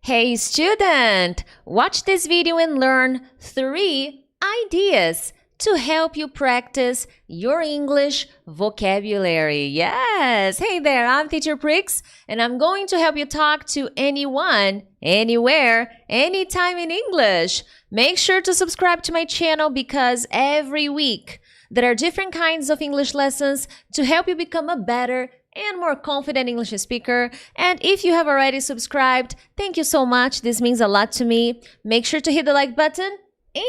Hey student, watch this video and learn 3 ideas to help you practice your English vocabulary. Yes, hey there, I'm Teacher Prix and I'm going to help you talk to anyone, anywhere, anytime in English. Make sure to subscribe to my channel because every week there are different kinds of English lessons to help you become a better and more confident English speaker. And if you have already subscribed, thank you so much. This means a lot to me. Make sure to hit the like button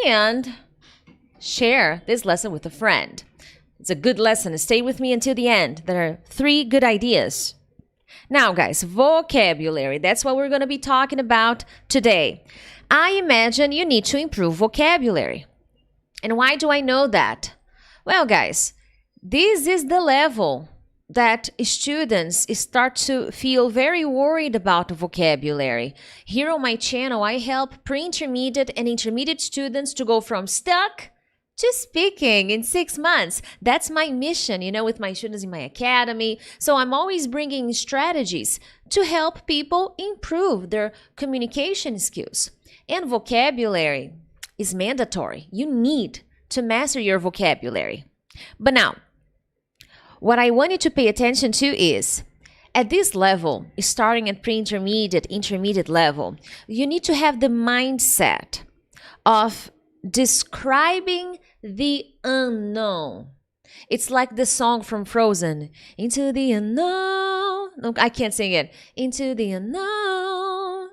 and share this lesson with a friend. It's a good lesson. Stay with me until the end. There are 3 good ideas. Now, guys, vocabulary. That's what we're going to be talking about today. I imagine you need to improve vocabulary. And why do I know that? Well, guys, this is the level that students start to feel very worried about vocabulary. Here on my channel, I help pre-intermediate and intermediate students to go from stuck to speaking in 6 months. That's my mission, with my students in my academy. So I'm always bringing strategies to help people improve their communication skills. And vocabulary is mandatory. You need to master your vocabulary. But now, what I want you to pay attention to is, at this level, starting at pre-intermediate, intermediate level, you need to have the mindset of describing the unknown. It's like the song from Frozen, Into the Unknown. No, I can't sing it. Into the unknown.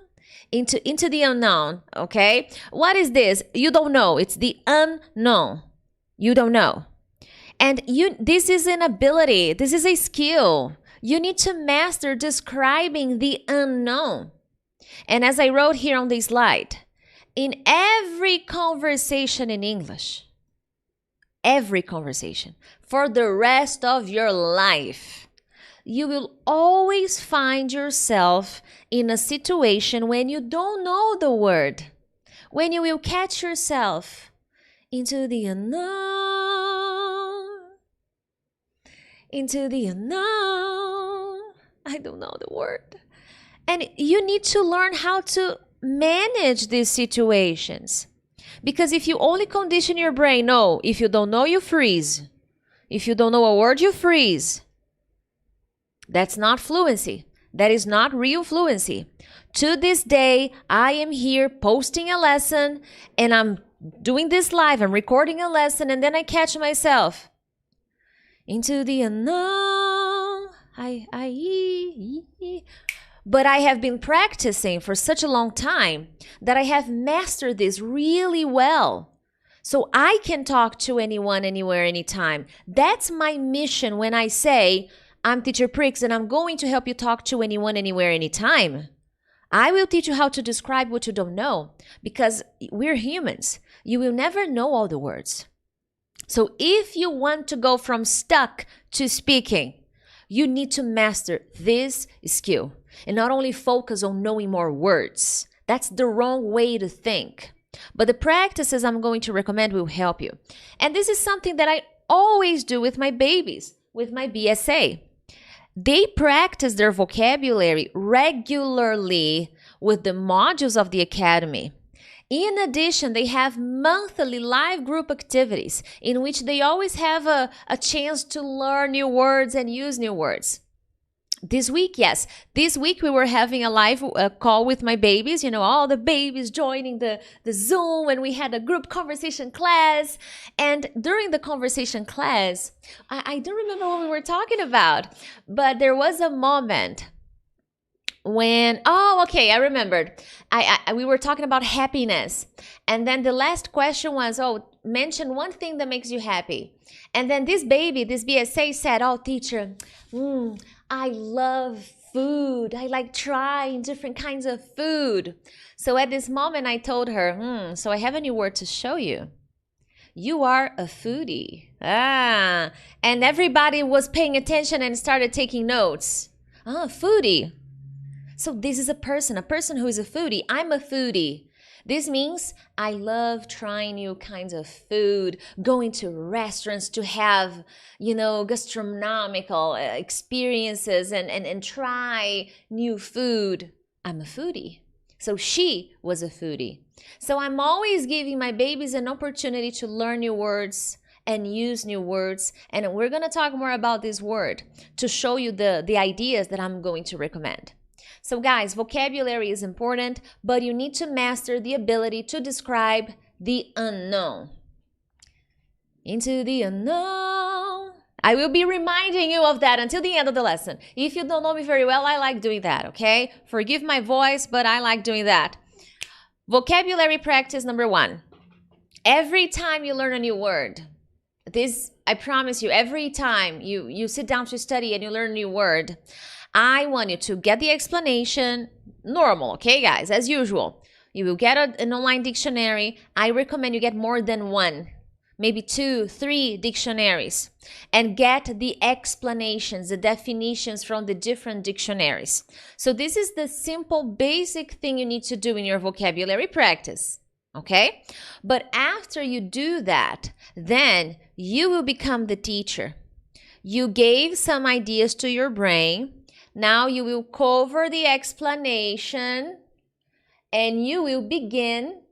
Into the unknown, okay? What is this? You don't know. It's the unknown. You don't know. And this is an ability. This is a skill. You need to master describing the unknown. And as I wrote here on this slide, in every conversation in English, every conversation, for the rest of your life, you will always find yourself in a situation when you don't know the word, when you will catch yourself into the unknown. Into the unknown. I don't know the word. And you need to learn how to manage these situations. Because if you only condition your brain, no, if you don't know, you freeze. If you don't know a word, you freeze. That's not fluency. That is not real fluency. To this day, I am here posting a lesson and I'm doing this live. I'm recording a lesson and then I catch myself. Into the unknown, but I have been practicing for such a long time that I have mastered this really well. So I can talk to anyone, anywhere, anytime. That's my mission when I say, I'm Teacher Prix and I'm going to help you talk to anyone, anywhere, anytime. I will teach you how to describe what you don't know because we're humans. You will never know all the words. So if you want to go from stuck to speaking, you need to master this skill and not only focus on knowing more words. That's the wrong way to think. But the practices I'm going to recommend will help you. And this is something that I always do with my babies, with my BSA. They practice their vocabulary regularly with the modules of the academy. In addition, they have monthly live group activities in which they always have a chance to learn new words and use new words. This week, yes, this week we were having a live call with my babies, all the babies joining the Zoom, and we had a group conversation class. And during the conversation class, I don't remember what we were talking about, but there was a moment when, I remembered. We were talking about happiness. And then the last question was, mention one thing that makes you happy. And then this BSA said, teacher, I love food. I like trying different kinds of food. So at this moment, I told her, so I have a new word to show you. You are a foodie. And everybody was paying attention and started taking notes. Foodie. So this is a person who is a foodie. I'm a foodie. This means I love trying new kinds of food, going to restaurants to have, gastronomical experiences and try new food. I'm a foodie. So she was a foodie. So I'm always giving my babies an opportunity to learn new words and use new words. And we're going to talk more about this word to show you the ideas that I'm going to recommend. So guys, vocabulary is important, but you need to master the ability to describe the unknown. Into the unknown. I will be reminding you of that until the end of the lesson. If you don't know me very well, I like doing that, okay? Forgive my voice, but I like doing that. Vocabulary practice number 1. Every time you learn a new word, this, I promise you, every time you sit down to study and you learn a new word, I want you to get the explanation normal, okay, guys, as usual. You will get an online dictionary. I recommend you get more than one, maybe 2, 3 dictionaries, and get the explanations, the definitions from the different dictionaries. So this is the simple, basic thing you need to do in your vocabulary practice, okay? But after you do that, then you will become the teacher. You gave some ideas to your brain. Now you will cover the explanation and you will begin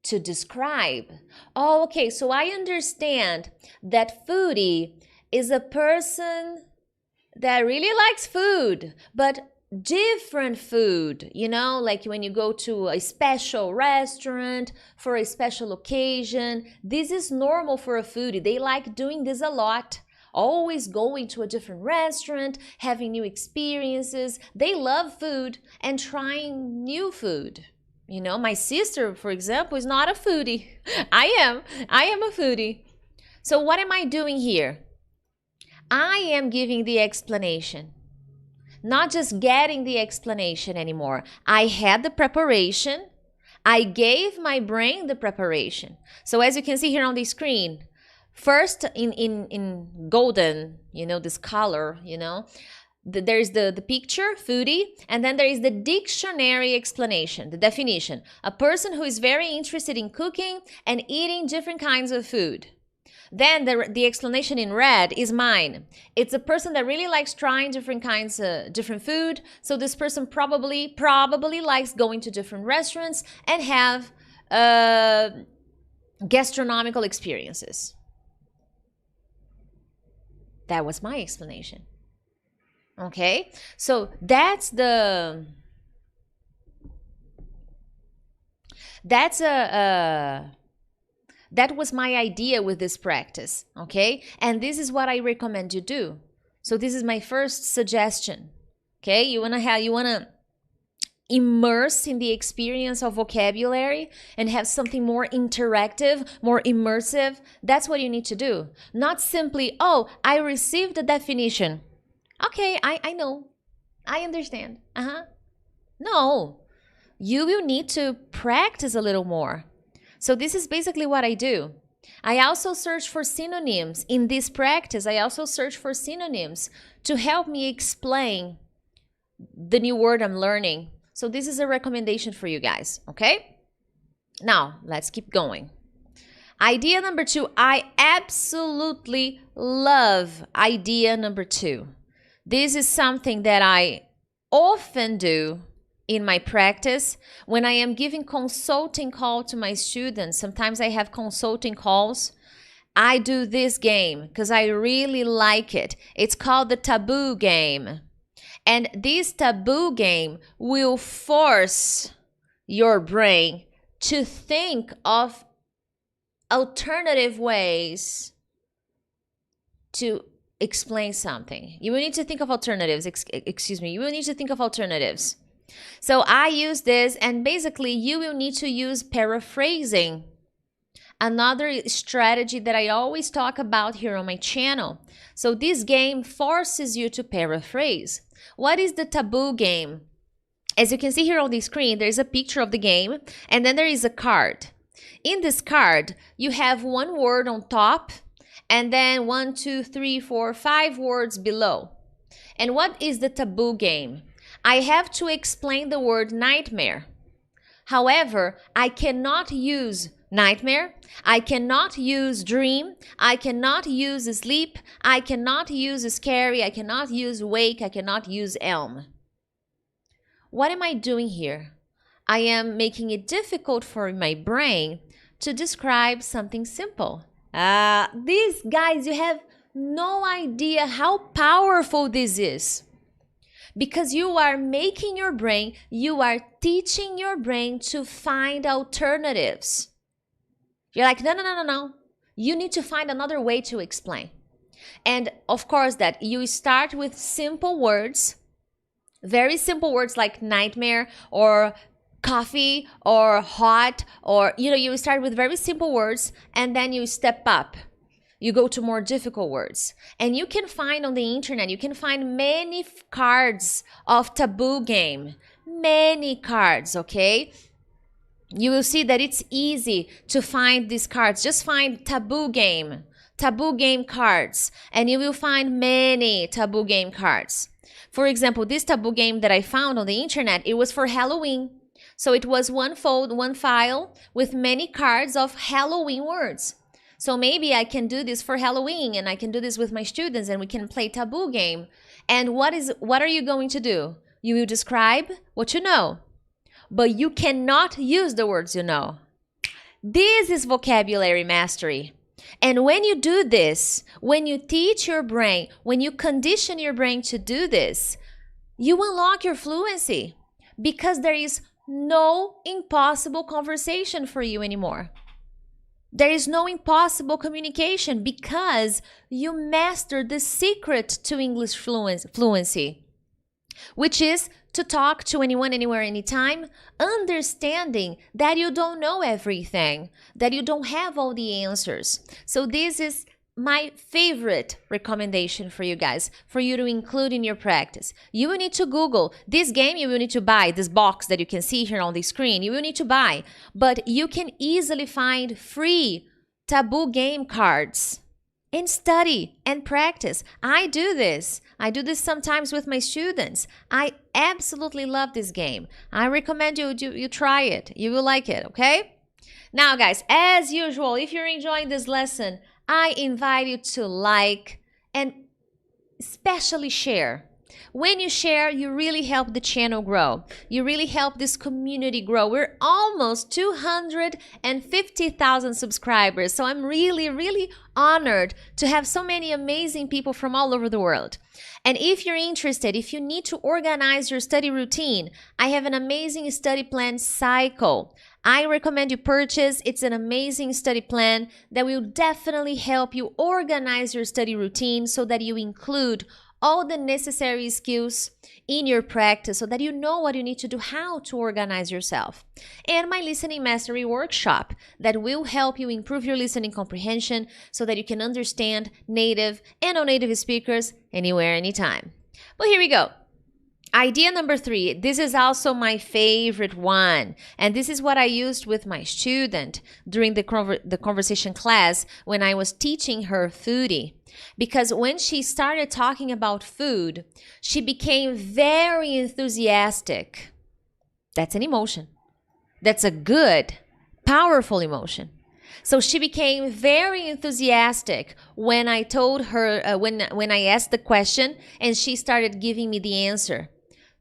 to describe. Oh, okay, so I understand that foodie is a person that really likes food, but different food, you know, like when you go to a special restaurant for a special occasion. This is normal for a foodie. They like doing this a lot. Always going to a different restaurant, having new experiences. They love food and trying new food. You know, my sister, for example, is not a foodie. I am a foodie. So what am I doing here? I am giving the explanation. Not just getting the explanation anymore. I had the preparation. I gave my brain the preparation. So as you can see here on the screen, first in golden, you know, this color, you know, there is the picture, foodie, and then there is the dictionary explanation, the definition. A person who is very interested in cooking and eating different kinds of food. Then the explanation in red is mine. It's a person that really likes trying different kinds of different food. So this person probably likes going to different restaurants and have gastronomical experiences. That was my explanation. Okay, so that was my idea with this practice, okay? And this is what I recommend you do. So this is my first suggestion, okay? You wanna immerse in the experience of vocabulary and have something more interactive, more immersive. That's what you need to do. Not simply, oh, I received the definition. Okay, I know. I understand. No, you will need to practice a little more. So this is basically what I do. I also search for synonyms. In this practice, I also search for synonyms to help me explain the new word I'm learning. So this is a recommendation for you guys, okay? Now, let's keep going. Idea number 2, I absolutely love idea number 2. This is something that I often do in my practice when I am giving consulting call to my students. Sometimes I have consulting calls. I do this game because I really like it. It's called the Taboo Game. And this Taboo Game will force your brain to think of alternative ways to explain something. You will need to think of alternatives. You will need to think of alternatives. So I use this, and basically you will need to use paraphrasing. Another strategy that I always talk about here on my channel. So this game forces you to paraphrase. What is the Taboo Game? As you can see here on the screen, there is a picture of the game, and then there is a card. In this card, you have one word on top, and then 1, 2, 3, 4, 5 words below. And what is the Taboo Game? I have to explain the word nightmare. However, I cannot use nightmare, I cannot use dream, I cannot use sleep, I cannot use scary, I cannot use wake, I cannot use elm. What am I doing here? I am making it difficult for my brain to describe something simple. These guys, you have no idea how powerful this is. Because you are making your brain, you are teaching your brain to find alternatives. You're like, no. You need to find another way to explain. And of course that you start with simple words, very simple words like nightmare or coffee or hot, or you start with very simple words and then you step up. You go to more difficult words. And you can find on the internet, you can find many cards of Taboo Game. Many cards, okay? You will see that it's easy to find these cards. Just find Taboo Game cards, and you will find many Taboo Game cards. For example, this Taboo Game that I found on the internet, it was for Halloween. So it was one file with many cards of Halloween words. So maybe I can do this for Halloween, and I can do this with my students, and we can play Taboo Game. And what are you going to do? You will describe what you know, but you cannot use the words you know. This is vocabulary mastery. And when you do this, when you teach your brain, when you condition your brain to do this, you unlock your fluency, because there is no impossible conversation for you anymore. There is no impossible communication, because you mastered the secret to English fluency, which is to talk to anyone, anywhere, anytime, understanding that you don't know everything, that you don't have all the answers. So this is my favorite recommendation for you guys, for you to include in your practice. You will need to Google this game. You will need to buy this box that you can see here on the screen. You will need to buy, but you can easily find free Taboo Game cards and study and practice. I do this sometimes with my students. I absolutely love this game. I recommend you try it. You will like it, okay? Now guys, as usual, if you're enjoying this lesson, I invite you to like and especially share. When you share, you really help the channel grow. You really help this community grow. We're almost 250,000 subscribers. So I'm really, really honored to have so many amazing people from all over the world. And if you're interested, if you need to organize your study routine, I have an amazing study plan cycle. I recommend you purchase. It's an amazing study plan that will definitely help you organize your study routine so that you include all the necessary skills in your practice, so that you know what you need to do, how to organize yourself. And my listening mastery workshop that will help you improve your listening comprehension so that you can understand native and non-native speakers anywhere, anytime. But here we go. Idea number 3, this is also my favorite one, and this is what I used with my student during the conversation class when I was teaching her foodie. Because when she started talking about food, she became very enthusiastic. That's an emotion. That's a good, powerful emotion. So she became very enthusiastic when I told her, when I asked the question and she started giving me the answer.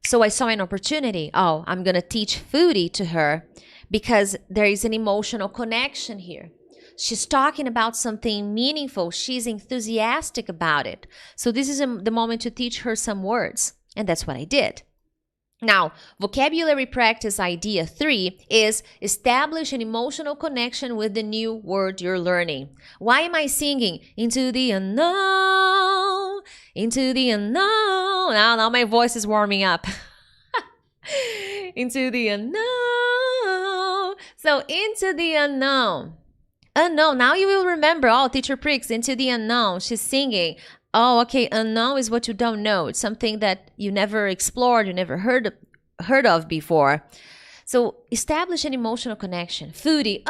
So I saw an opportunity. Oh, I'm going to teach foodie to her because there is an emotional connection here. She's talking about something meaningful. She's enthusiastic about it. So this is the moment to teach her some words. And that's what I did. Now, vocabulary practice idea 3 is establish an emotional connection with the new word you're learning. Why am I singing? Into the unknown, into the unknown. Now my voice is warming up. Into the unknown. So into the unknown. Unknown. Now you will remember, oh, teacher Prix, into the unknown. She's singing. Oh, okay, unknown is what you don't know. It's something that you never explored, you never heard of before. So establish an emotional connection. Foodie.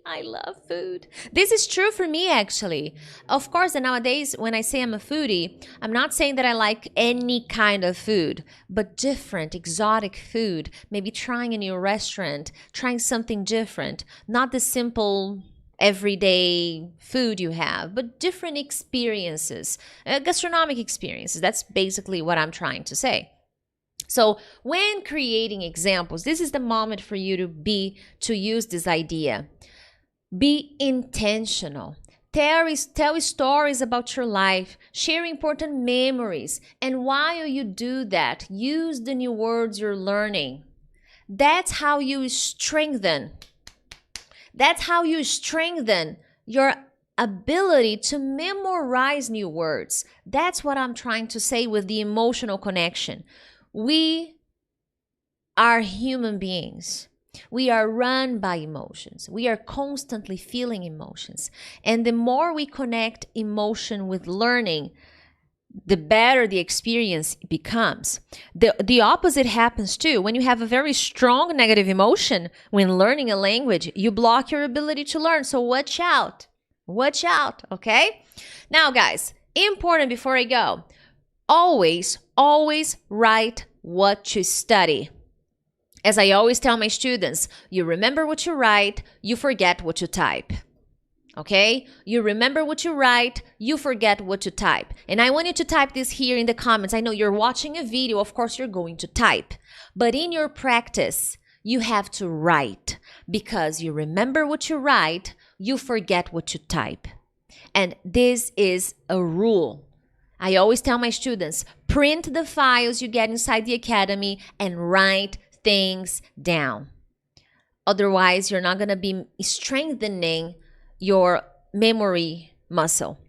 I love food. This is true for me, actually. Of course, and nowadays, when I say I'm a foodie, I'm not saying that I like any kind of food, but different, exotic food. Maybe trying a new restaurant, trying something different. Not the simple everyday food you have, but different experiences, gastronomic experiences. That's basically what I'm trying to say. So when creating examples, this is the moment for you to use this idea. Be intentional. Tell stories about your life, share important memories, and while you do that, use the new words you're learning. That's how you strengthen. That's how you strengthen your ability to memorize new words. That's what I'm trying to say with the emotional connection. We are human beings. We are run by emotions. We are constantly feeling emotions. And the more we connect emotion with learning, the better the experience becomes. The opposite happens too. When you have a very strong negative emotion when learning a language, you block your ability to learn. So watch out. Watch out, okay? Now, guys, important before I go, always write what you study. As I always tell my students, you remember what you write, you forget what you type. Okay? You remember what you write, you forget what you type. And I want you to type this here in the comments. I know you're watching a video, of course you're going to type. But in your practice, you have to write. Because you remember what you write, you forget what you type. And this is a rule. I always tell my students, print the files you get inside the academy and write things down. Otherwise, you're not going to be strengthening your memory muscle.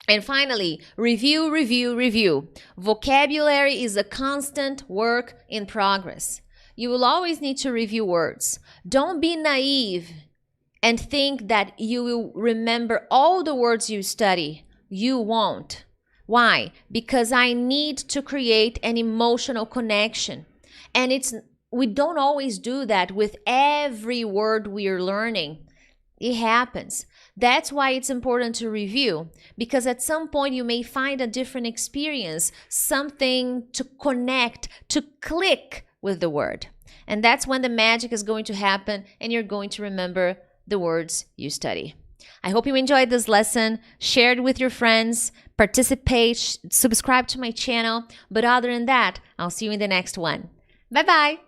And finally, review. Vocabulary is a constant work in progress. You will always need to review words. Don't be naive and think that you will remember all the words you study. You won't. Why? Because I need to create an emotional connection. And we don't always do that with every word we are learning. It happens. That's why it's important to review, because at some point you may find a different experience, something to connect, to click with the word. And that's when the magic is going to happen and you're going to remember the words you study. I hope you enjoyed this lesson, share it with your friends, participate, subscribe to my channel. But other than that, I'll see you in the next one. Bye-bye.